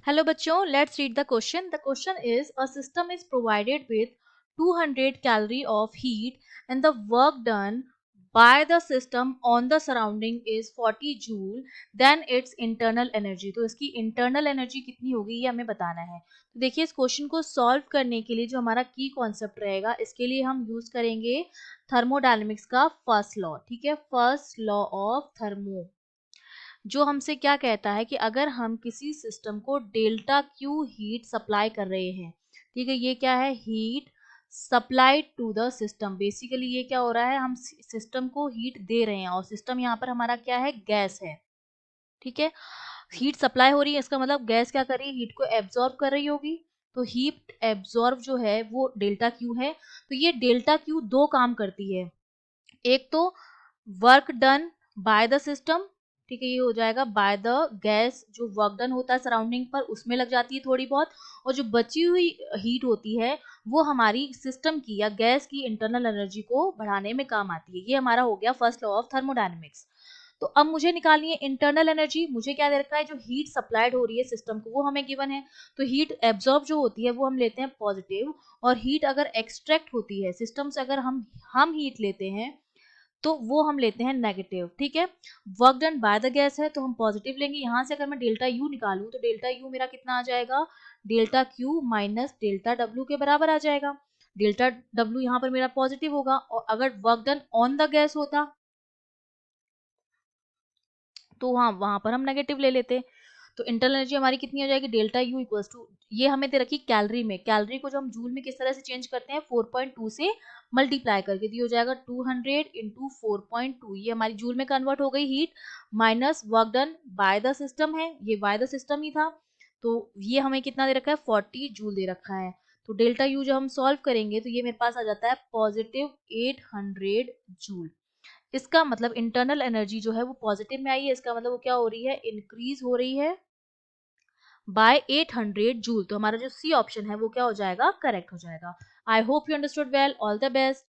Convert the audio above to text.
Hello बच्चों, let's read the question. The question is a system is provided with 200 calorie of heat and the work done by the system on the surrounding is 40 joule. Then its internal energy. तो इसकी internal energy कितनी होगी ये हमें बताना है. तो देखिए इस क्वेश्चन को सॉल्व करने के लिए जो हमारा की कॉन्सेप्ट रहेगा इसके लिए हम यूज करेंगे थर्मोडायनेमिक्स का फर्स्ट लॉ. ठीक है, फर्स्ट लॉ ऑफ थर्मो जो हमसे क्या कहता है कि अगर हम किसी सिस्टम को डेल्टा क्यू हीट सप्लाई कर रहे हैं, ठीक है, ये क्या है, heat supplied to the system. Basically ये क्या हो रहा है, हम सिस्टम को हीट दे रहे हैं और सिस्टम यहाँ पर हमारा क्या है, गैस है. ठीक है, हीट सप्लाई हो रही है, इसका मतलब गैस क्या कर रही है, हीट को एब्जॉर्ब कर रही होगी. तो हीट एब्जॉर्ब जो है वो डेल्टा क्यू है. तो ये डेल्टा क्यू दो काम करती है. एक तो work done by the system, ठीक है, ये हो जाएगा बाय द गैस. जो वर्क डन होता है सराउंडिंग पर उसमें लग जाती है थोड़ी बहुत, और जो बची हुई हीट होती है वो हमारी सिस्टम की या गैस की इंटरनल एनर्जी को बढ़ाने में काम आती है. ये हमारा हो गया फर्स्ट लॉ ऑफ थर्मोडायनेमिक्स. तो अब मुझे निकालनी है इंटरनल एनर्जी. मुझे क्या दे रखा है, जो हीट सप्लाइड हो रही है सिस्टम को वो हमें गिवन है. तो हीट एब्जॉर्ब जो होती है वो हम लेते हैं पॉजिटिव, और हीट अगर एक्सट्रैक्ट होती है सिस्टम से, अगर हम हीट लेते हैं तो वो हम लेते हैं नेगेटिव. ठीक है, work done by the gas है तो हम पॉजिटिव लेंगे. यहाँ से अगर मैं डेल्टा यू निकालूं तो डेल्टा यू मेरा कितना आ जाएगा, delta Q minus delta W के बराबर आ जाएगा. डेल्टा डब्ल्यू यहाँ पर मेरा पॉजिटिव होगा, और अगर work done on the gas होता तो वहां पर हम नेगेटिव ले लेते. तो इंटरनल एनर्जी हमारी कितनी हो जाएगी, डेल्टा यू इक्वल्स टू, ये हमें दे रखी कैलोरी में. कैलोरी को जो हम जूल में किस तरह से चेंज करते हैं, 4.2 से मल्टीप्लाई करके. तो ये हो जाएगा 200 इंटू 4.2, ये हमारी जूल में कन्वर्ट हो गई heat, minus work done by the system है, ये बाय द सिस्टम ही था. तो ये हमें कितना दे रखा है, 40 जूल दे रखा है. तो डेल्टा यू जब हम सॉल्व करेंगे तो ये मेरे पास आ जाता है पॉजिटिव 800 जूल. इसका मतलब इंटरनल एनर्जी जो है वो पॉजिटिव में आई है. इसका मतलब वो क्या हो रही है, इंक्रीज हो रही है बाय 800 जूल. तो हमारा जो सी ऑप्शन है वो क्या हो जाएगा, करेक्ट हो जाएगा. I hope you understood well. All the best.